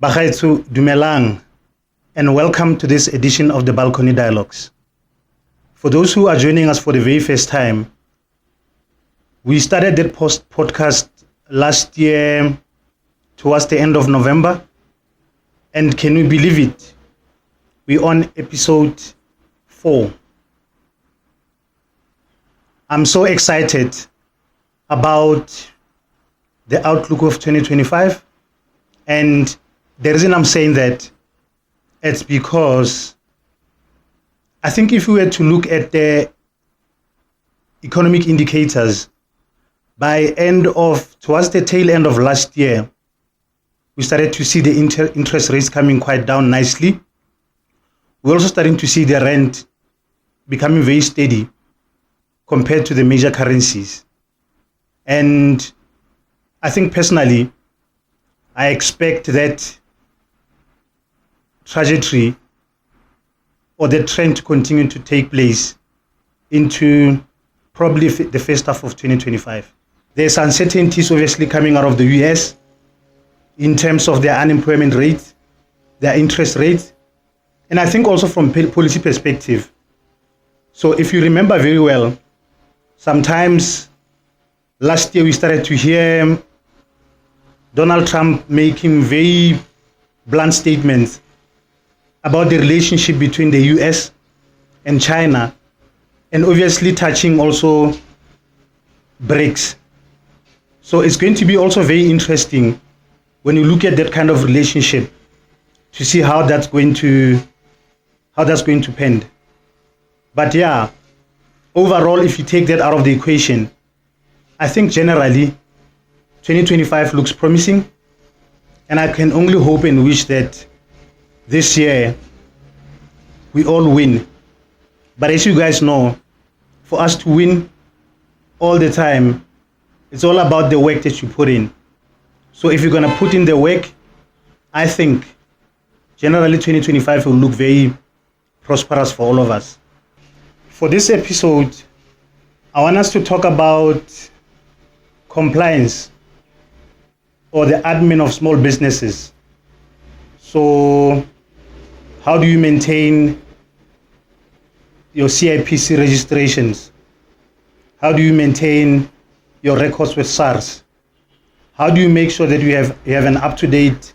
Bagaitsu Dumelang, and welcome to this edition of the Balcony Dialogues. For those who are joining us for the very first time, we started that podcast last year towards the end of November, and can you believe it? We're on episode 4. I'm so excited about the outlook of 2025, and the reason I'm saying that, it's because I think if we were to look at the economic indicators, towards the tail end of last year, we started to see the interest rates coming quite down nicely. We're also starting to see the rand becoming very steady compared to the major currencies. And I think personally, I expect that trajectory or the trend to continue to take place into probably the first half of 2025. There's uncertainties obviously coming out of the US in terms of their unemployment rate, their interest rate, and I think also from policy perspective. So if you remember very well, sometimes last year we started to hear Donald Trump making very blunt statements about the relationship between the US and China, and obviously touching also BRICS. So it's going to be also very interesting when you look at that kind of relationship to see how that's going to pan. But yeah, overall, if you take that out of the equation, I think generally 2025 looks promising, and I can only hope and wish that this year we all win. But as you guys know, for us to win all the time, it's all about the work that you put in. So if you're going to put in the work, I think generally 2025 will look very prosperous for all of us. For this episode, I want us to talk about compliance or the admin of small businesses. So how do you maintain your Cipc registrations? How do you maintain your records with SARS? How do you make sure that you have an up-to-date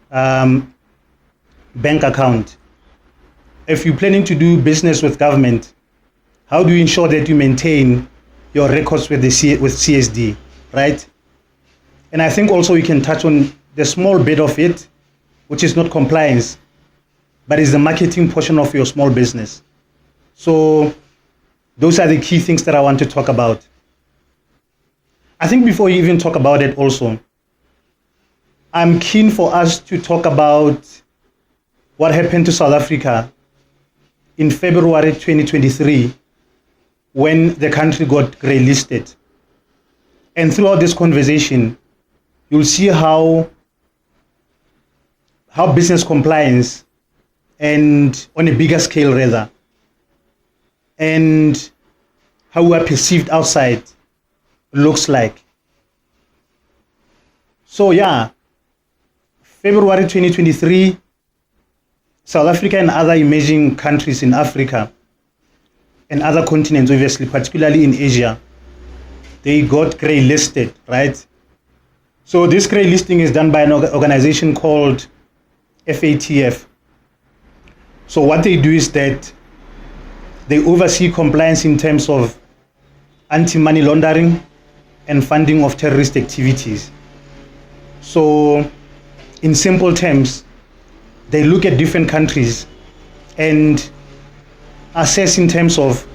bank account? If you're planning to do business with government, how do you ensure that you maintain your records with CSD, right? And I think also we can touch on the small bit of it, which is not compliance, but is the marketing portion of your small business. So those are the key things that I want to talk about. I think before you even talk about it also, I'm keen for us to talk about what happened to South Africa in February 2023 when the country got greylisted. And throughout this conversation, you'll see how business compliance, and on a bigger scale rather, and how we are perceived outside looks like. So yeah, February 2023, South Africa and other emerging countries in Africa and other continents, obviously, particularly in Asia, they got greylisted, right? So this greylisting is done by an organization called Fatf. So what they do is that they oversee compliance in terms of anti-money laundering and funding of terrorist activities. So in simple terms, they look at different countries and assess in terms of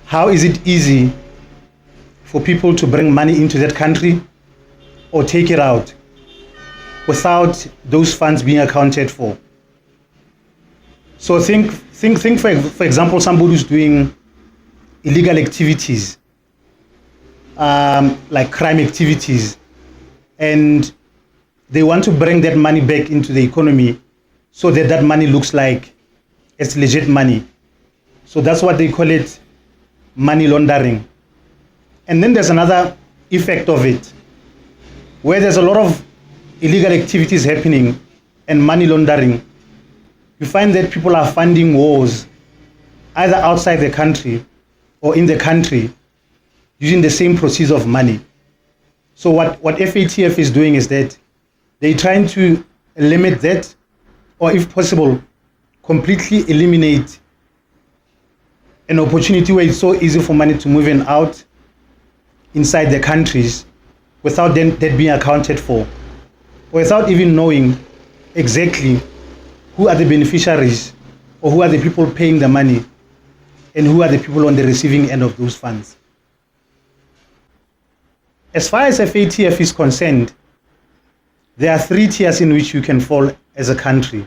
how is it easy for people to bring money into that country or take it out without those funds being accounted for. So think for example, somebody who's doing illegal activities, like crime activities, and they want to bring that money back into the economy so that that money looks like it's legit money. So that's what they call it, money laundering. And then there's another effect of it, where there's a lot of illegal activities happening and money laundering, you find that people are funding wars either outside the country or in the country using the same proceeds of money. So what FATF is doing is that they're trying to limit that, or if possible, completely eliminate an opportunity where it's so easy for money to move in out inside the countries without that being accounted for, or without even knowing exactly who are the beneficiaries or who are the people paying the money and who are the people on the receiving end of those funds. As far as FATF is concerned, there are 3 tiers in which you can fall as a country.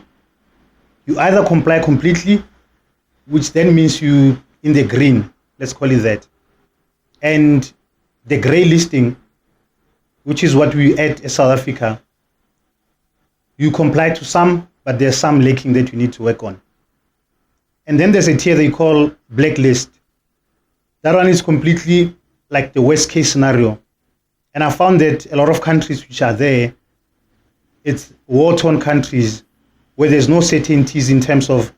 You either comply completely, which then means you in the green, let's call it that, and the grey listing, which is what we at South Africa. You comply to some, but there's some lacking that you need to work on. And then there's a tier they call blacklist. That one is completely like the worst case scenario. And I found that a lot of countries which are there, it's war-torn countries where there's no certainties in terms of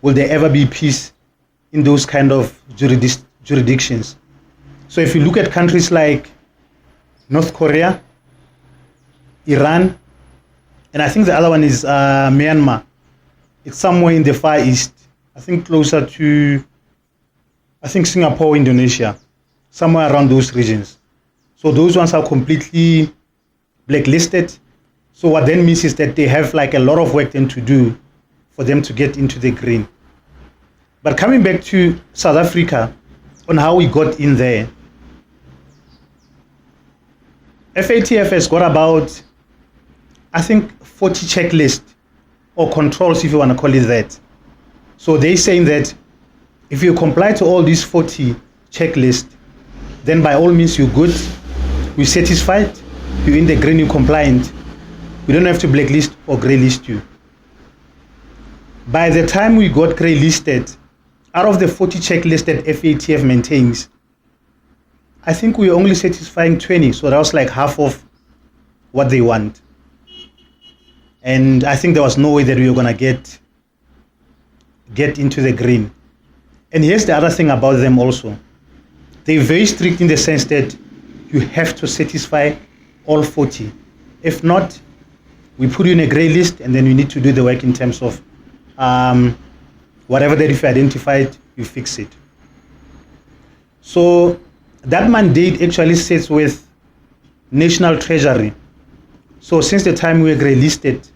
will there ever be peace in those kind of jurisdictions. So if you look at countries like North Korea, Iran, and I think the other one is Myanmar. It's somewhere in the Far East. I think closer to, Singapore, Indonesia, somewhere around those regions. So those ones are completely blacklisted. So what then means is that they have like a lot of work then to do for them to get into the green. But coming back to South Africa on how we got in there, FATF has got about, 40 checklists or controls, if you want to call it that. So they're saying that if you comply to all these 40 checklists, then by all means you're good, you're satisfied, you're in the green, you're compliant. We don't have to blacklist or grey list you. By the time we got grey listed, out of the 40 checklists that FATF maintains, I think we were only satisfying 20. So that was like half of what they want. And I think there was no way that we were going to get into the green. And here's the other thing about them also. They're very strict in the sense that you have to satisfy all 40. If not, we put you in a grey list and then you need to do the work in terms of whatever that if you identified, you fix it. So that mandate actually sits with National Treasury. So since the time we were grey listed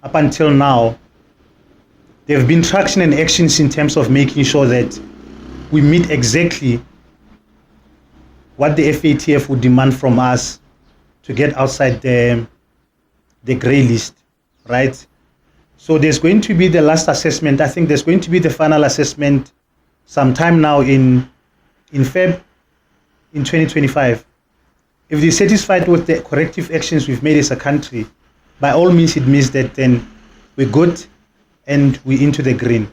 up until now, there have been traction and actions in terms of making sure that we meet exactly what the FATF would demand from us to get outside the grey list, right? So there's going to be the last assessment. I think there's going to be the final assessment sometime now in Feb in 2025. If they're satisfied with the corrective actions we've made as a country, by all means it means that then we're good and we're into the green.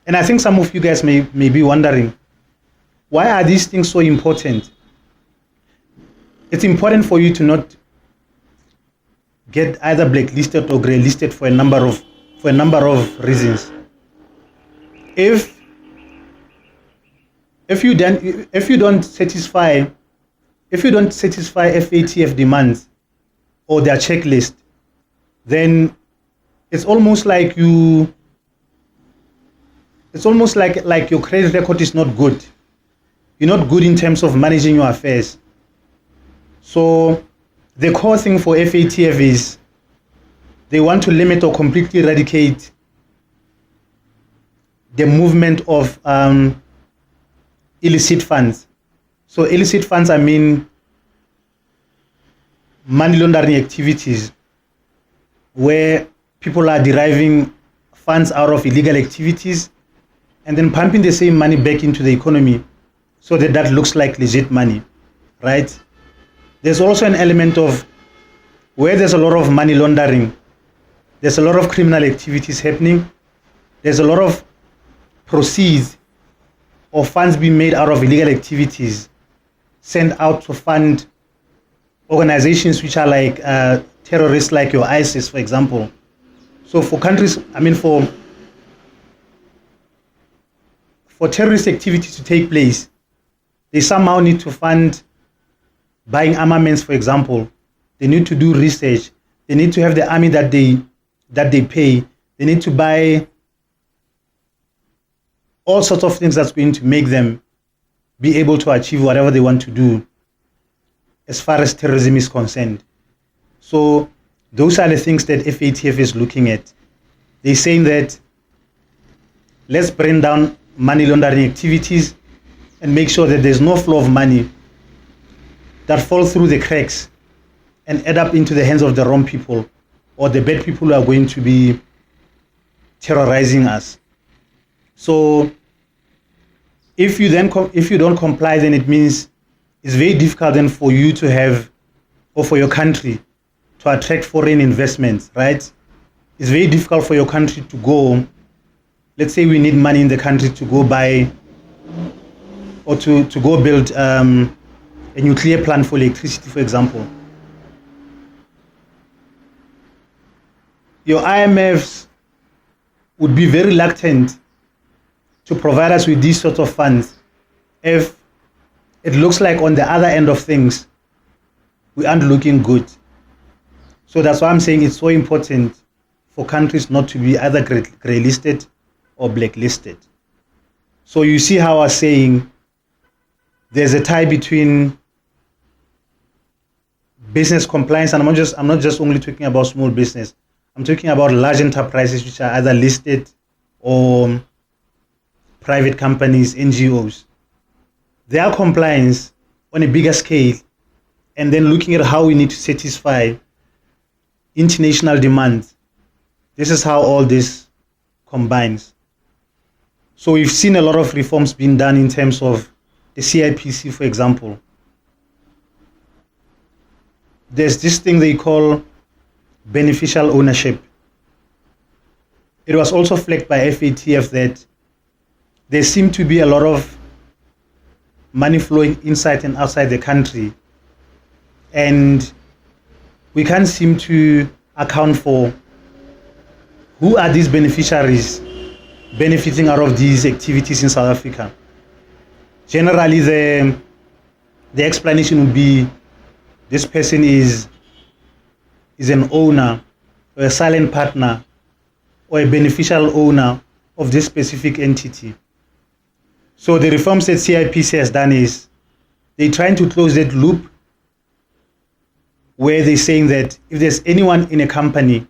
And I think some of you guys may be wondering, why are these things so important? It's important for you to not get either blacklisted or grey listed for a number of reasons. If you don't satisfy FATF demands or their checklist, then it's almost like your credit record is not good. You're not good in terms of managing your affairs. So the core thing for FATF is they want to limit or completely eradicate the movement of illicit funds. So illicit funds, I mean money laundering activities where people are deriving funds out of illegal activities and then pumping the same money back into the economy so that looks like legit money, right? There's also an element of where there's a lot of money laundering, there's a lot of criminal activities happening, there's a lot of proceeds or funds being made out of illegal activities sent out to fund organizations which are like terrorists like your ISIS, for example. So for countries, I mean, for terrorist activity to take place, they somehow need to fund buying armaments, for example. They need to do research. They need to have the army that they pay. They need to buy all sorts of things that's going to make them be able to achieve whatever they want to do as far as terrorism is concerned. So those are the things that FATF is looking at. They're saying that let's bring down money laundering activities and make sure that there's no flow of money that fall through the cracks and end up into the hands of the wrong people or the bad people who are going to be terrorizing us. So if you don't comply, then it means it's very difficult then for you to have, or for your country to attract foreign investments, right? It's very difficult for your country to go, let's say we need money in the country to go buy or to go build a nuclear plant for electricity, for example. Your IMFs would be very reluctant to provide us with these sorts of funds if it looks like on the other end of things we aren't looking good. So that's why I'm saying it's so important for countries not to be either grey listed or blacklisted. So you see how I was saying there's a tie between business compliance, and I'm not just only talking about small business. I'm talking about large enterprises which are either listed or private companies, NGOs. Their compliance on a bigger scale, and then looking at how we need to satisfy international demand. This is how all this combines. So we've seen a lot of reforms being done in terms of the CIPC, for example. There's this thing they call beneficial ownership. It was also flagged by FATF that there seemed to be a lot of money flowing inside and outside the country, and we can't seem to account for who are these beneficiaries benefiting out of these activities in South Africa. Generally, the explanation would be this person is an owner or a silent partner or a beneficial owner of this specific entity. So the reforms that CIPC has done is they're trying to close that loop where they're saying that if there's anyone in a company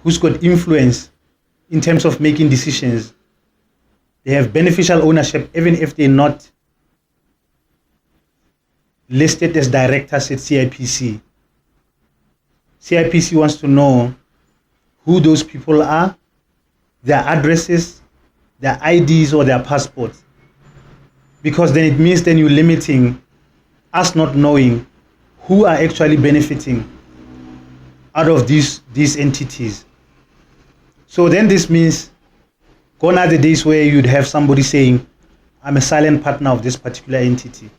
who's got influence in terms of making decisions, they have beneficial ownership even if they're not listed as directors at CIPC. CIPC wants to know who those people are, their addresses, their IDs or their passports. Because then it means then you're limiting us not knowing who are actually benefiting out of these entities. So then this means gone are the days where you'd have somebody saying, I'm a silent partner of this particular entity.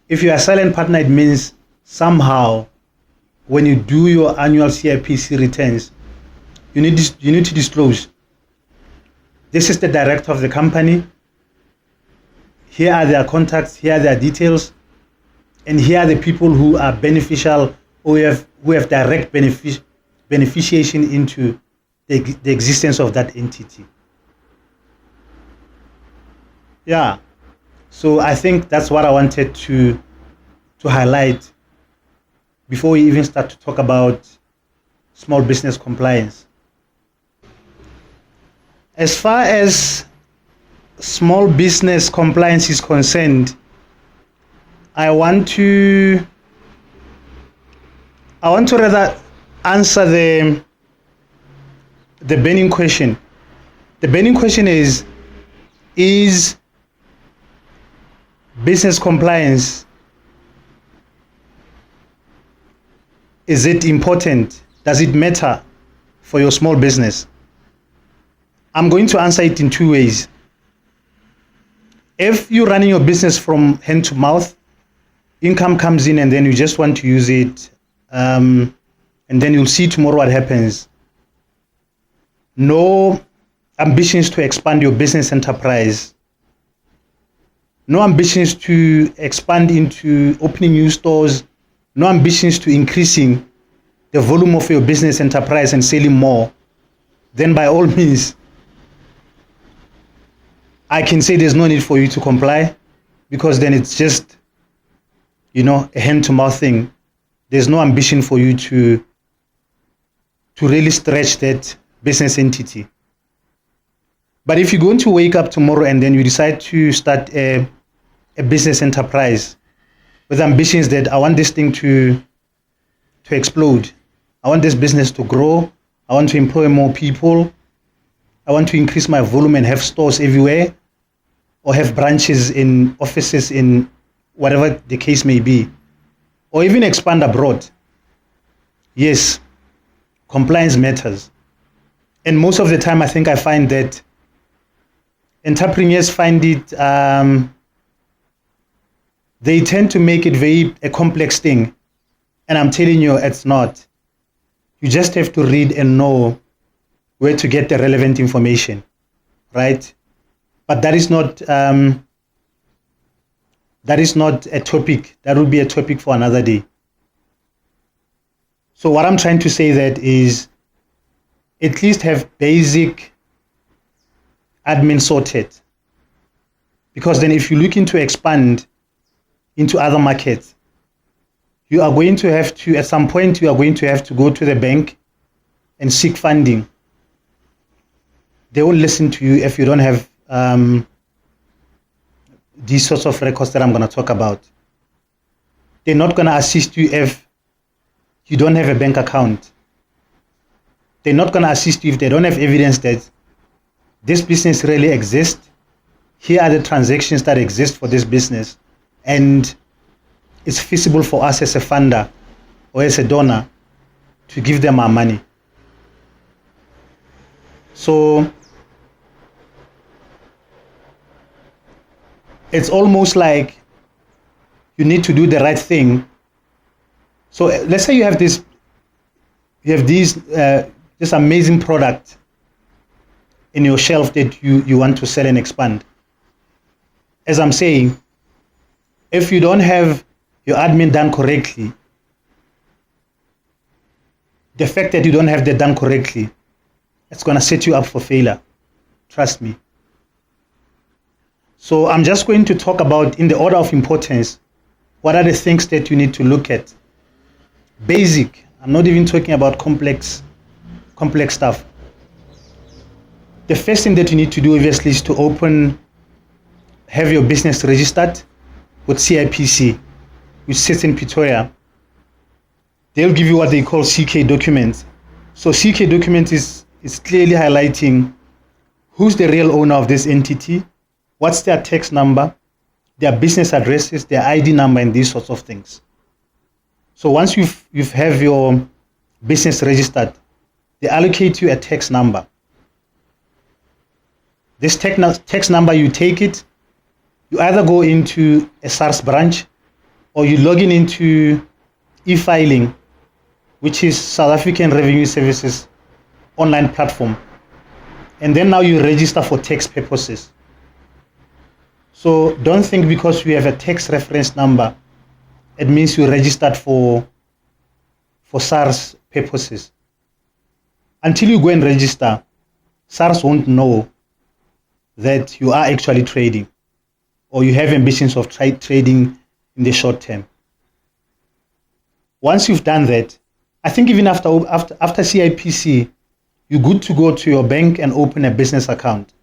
If you're a silent partner, it means somehow when you do your annual CIPC returns, you need to disclose, this is the director of the company, here are their contacts, here are their details, and here are the people who are beneficial or who have direct beneficiation into the existence of that entity. Yeah, so I think that's what I wanted to highlight before we even start to talk about small business compliance. As far as small business compliance is concerned, I want to rather answer the burning question. The burning question is business compliance, is it important? Does it matter for your small business? I'm going to answer it in two ways. If you're running your business from hand to mouth, income comes in and then you just want to use it and then you'll see tomorrow what happens. No ambitions to expand your business enterprise. No ambitions to expand into opening new stores. No ambitions to increasing the volume of your business enterprise and selling more. Then by all means, I can say there's no need for you to comply, because then it's just, a hand-to-mouth thing. There's no ambition for you to really stretch that business entity. But if you're going to wake up tomorrow and then you decide to start a business enterprise with ambitions that I want this thing to explode, I want this business to grow, I want to employ more people, I want to increase my volume and have stores everywhere, or have branches in offices in whatever the case may be, or even expand abroad. Yes, compliance matters. And most of the time, I think I find that entrepreneurs find it, they tend to make it a complex thing. And I'm telling you, it's not. You just have to read and know where to get the relevant information, right? But that is not a topic. That would be a topic for another day. So what I'm trying to say that is, at least have basic admin sorted. Because then if you look into expand into other markets, you are going to have to, at some point, you are going to have to go to the bank and seek funding. They won't listen to you if you don't have these sorts of records that I'm going to talk about. They're not going to assist you if you don't have a bank account. They're not going to assist you if they don't have evidence that this business really exists. Here are the transactions that exist for this business, and it's feasible for us as a funder or as a donor to give them our money. So it's almost like you need to do the right thing. So let's say you have this amazing product in your shelf that you want to sell and expand. As I'm saying, if you don't have your admin done correctly, the fact that you don't have that done correctly, it's going to set you up for failure. Trust me. So I'm just going to talk about, in the order of importance, what are the things that you need to look at. Basic. I'm not even talking about complex stuff. The first thing that you need to do, obviously, is to have your business registered with Cipc, which sits in Pretoria. They'll give you what they call CK documents. So CK document is clearly highlighting who's the real owner of this entity, what's their tax number, their business addresses, their ID number, and these sorts of things. So once you have your business registered, they allocate you a tax number. This tax number, you take it, you either go into a SARS branch or you log in into e-filing, which is South African Revenue Services online platform. And then now you register for tax purposes. So don't think because you have a tax reference number, it means you registered for SARS purposes. Until you go and register, SARS won't know that you are actually trading or you have ambitions of trading in the short term. Once you've done that, I think even after CIPC, you're good to go to your bank and open a business account.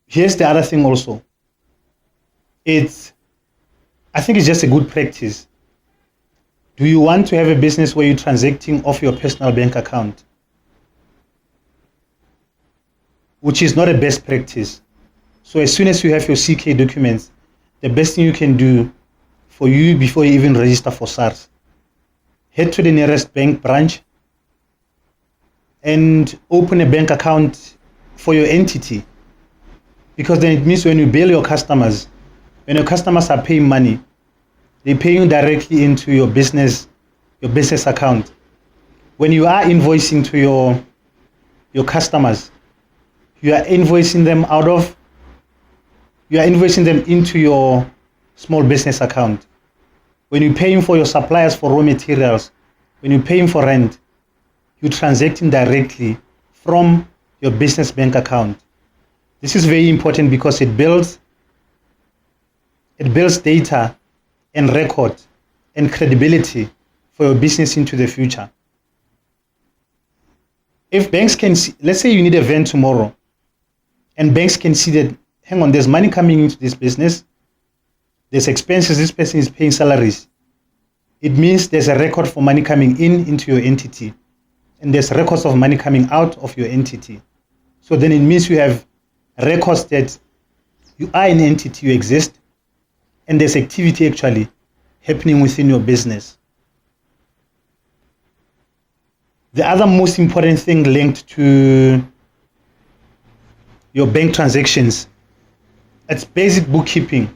Here's the other thing also. I think it's just a good practice. Do you want to have a business where you're transacting off your personal bank account? Which is not a best practice. So as soon as you have your CK documents, the best thing you can do for you before you even register for SARS, head to the nearest bank branch and open a bank account for your entity. Because then it means when you bill your customers, when your customers are paying money, They pay you directly into your business account. When you are invoicing to your customers, you are invoicing them into your small business account. When you're paying for your suppliers for raw materials, when you're paying for rent, you're transacting directly from your business bank account. This is very important because it builds data and record and credibility for your business into the future. If banks can see, let's say you need a van tomorrow, and banks can see that, hang on, there's money coming into this business, there's expenses, this person is paying salaries. It means there's a record for money coming into your entity, and there's records of money coming out of your entity. So then it means you have records that you are an entity, you exist, and there's activity actually happening within your business. The other most important thing linked to your bank transactions, it's basic bookkeeping.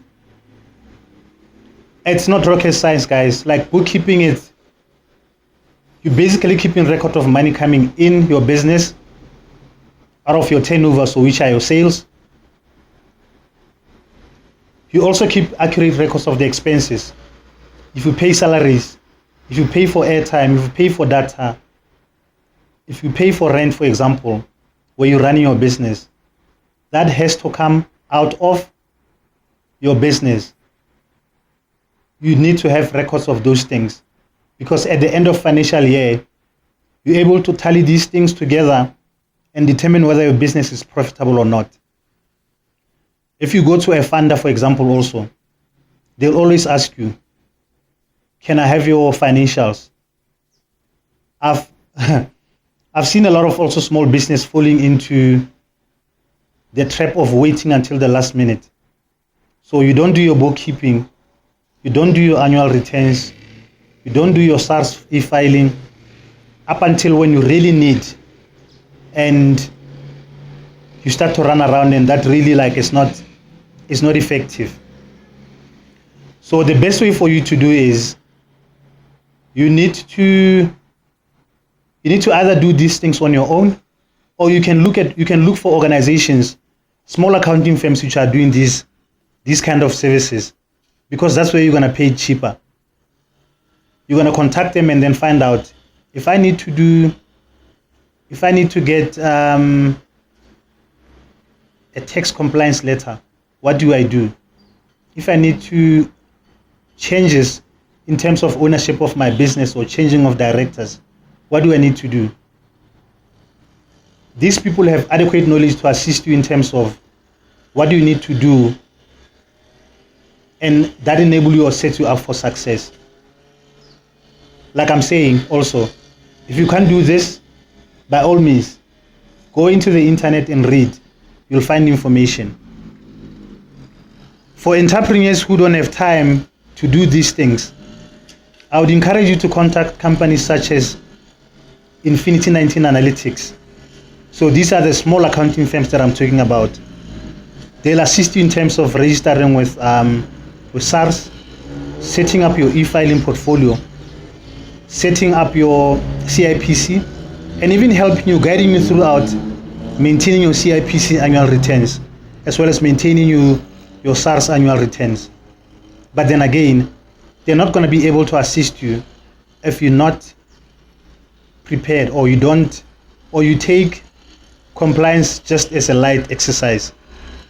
It's not rocket science, guys. Like bookkeeping, you're basically keeping record of money coming in your business out of your turnover, so which are your sales. You also keep accurate records of the expenses. If you pay salaries, if you pay for airtime, if you pay for data, if you pay for rent, for example, where you're running your business, that has to come out of your business. You need to have records of those things, because at the end of financial year, you're able to tally these things together and determine whether your business is profitable or not. If you go to a funder, for example, also, they'll always ask you, can I have your financials? I've seen a lot of also small business falling into the trap of waiting until the last minute. So you don't do your bookkeeping, you don't do your annual returns, you don't do your SARS e-filing up until when you really need, and you start to run around, and that really is not effective. So the best way for you to do is you need to either do these things on your own, or you can look for organizations, small accounting firms which are doing these kind of services, because that's where you're going to pay cheaper. You're going to contact them and then find out, if I need to get a tax compliance letter, what do I do? If I need to changes in terms of ownership of my business or changing of directors, what do I need to do? These people have adequate knowledge to assist you in terms of what do you need to do, and that enable you or set you up for success. Like I'm saying also, if you can't do this, by all means, go into the internet and read. You'll find information. For entrepreneurs who don't have time to do these things, I would encourage you to contact companies such as Infinity 19 Analytics. So these are the small accounting firms that I'm talking about. They'll assist you in terms of registering with SARS, setting up your e-filing portfolio, setting up your Cipc, and even helping you, guiding you throughout maintaining your Cipc annual returns, as well as maintaining your SARS annual returns. But then again, they're not going to be able to assist you if you're not prepared, or you take compliance just as a light exercise.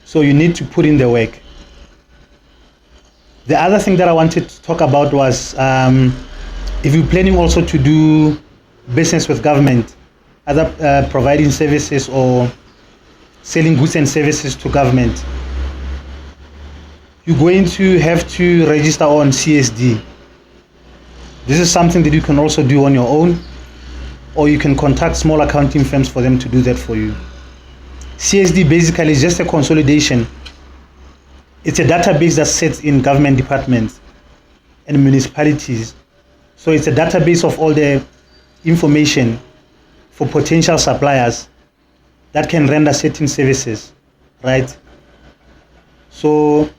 So you need to put in the work. The other thing that I wanted to talk about was if you're planning also to do business with government, either providing services or selling goods and services to government, you're going to have to register on CSD. This is something that you can also do on your own, or you can contact small accounting firms for them to do that for you. CSD basically is just a consolidation. It's a database that sits in government departments and municipalities. So it's a database of all the information for potential suppliers that can render certain services, right? So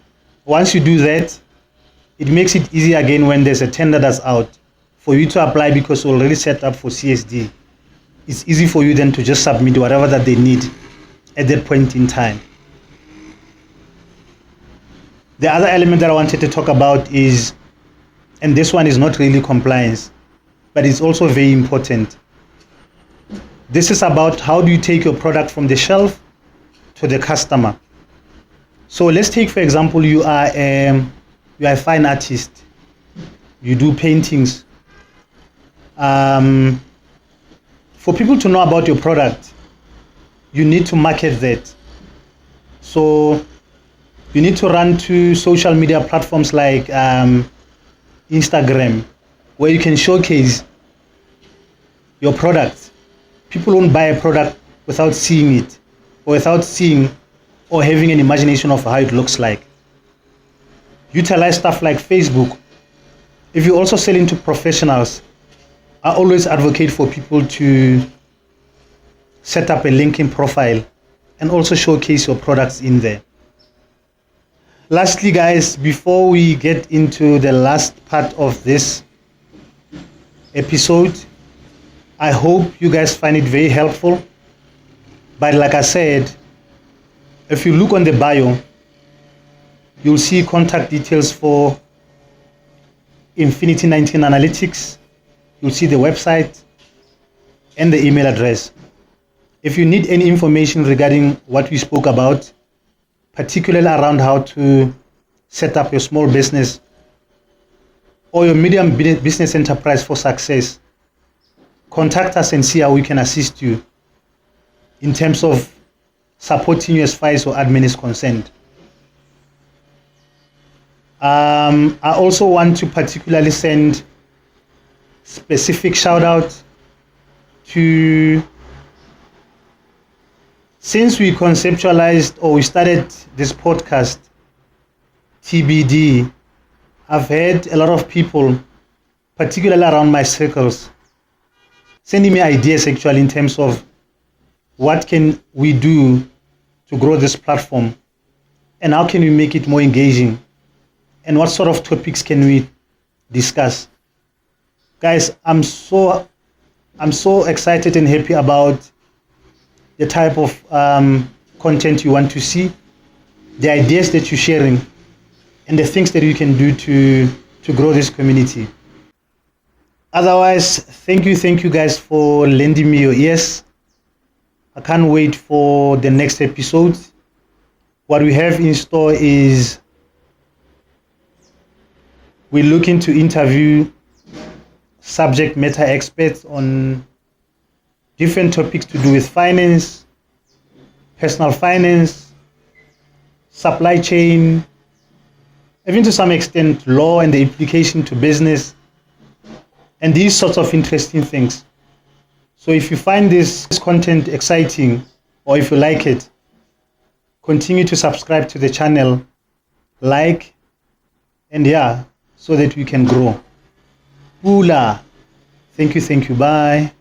once you do that, it makes it easy again when there's a tender that's out for you to apply, because you're already set up for CSD. It's easy for you then to just submit whatever that they need at that point in time. The other element that I wanted to talk about is, and this one is not really compliance, but it's also very important. This is about how do you take your product from the shelf to the customer. So let's take, for example, you are a fine artist. You do paintings. For people to know about your product, you need to market that. So you need to run to social media platforms like Instagram, where you can showcase your product. People won't buy a product without seeing it, or without seeing or having an imagination of how it looks like. Utilize stuff like Facebook. If you're also selling to professionals, I always advocate for people to set up a LinkedIn profile and also showcase your products in there. Lastly, guys, before we get into the last part of this episode, I hope you guys find it very helpful. But like I said, if you look on the bio, you'll see contact details for Infinity 19 Analytics. You'll see the website and the email address. If you need any information regarding what we spoke about, particularly around how to set up your small business or your medium business enterprise for success, contact us and see how we can assist you in terms of supporting you as far as your admin is concerned. I also want to particularly send specific shout out to, since we conceptualized or we started this podcast, TBD, I've had a lot of people, particularly around my circles, sending me ideas actually in terms of what can we do to grow this platform and how can we make it more engaging and what sort of topics can we discuss. Guys, I'm so excited and happy about the type of content you want to see, the ideas that you're sharing, and the things that you can do to grow this community. Otherwise, thank you guys for lending me your ears. I can't wait for the next episode. What we have in store is we're looking to interview subject matter experts on different topics to do with finance, personal finance, supply chain, even to some extent law and the implication to business, and these sorts of interesting things. So if you find this content exciting, or if you like it, continue to subscribe to the channel, like, and so that we can grow. Pula. Thank you, bye.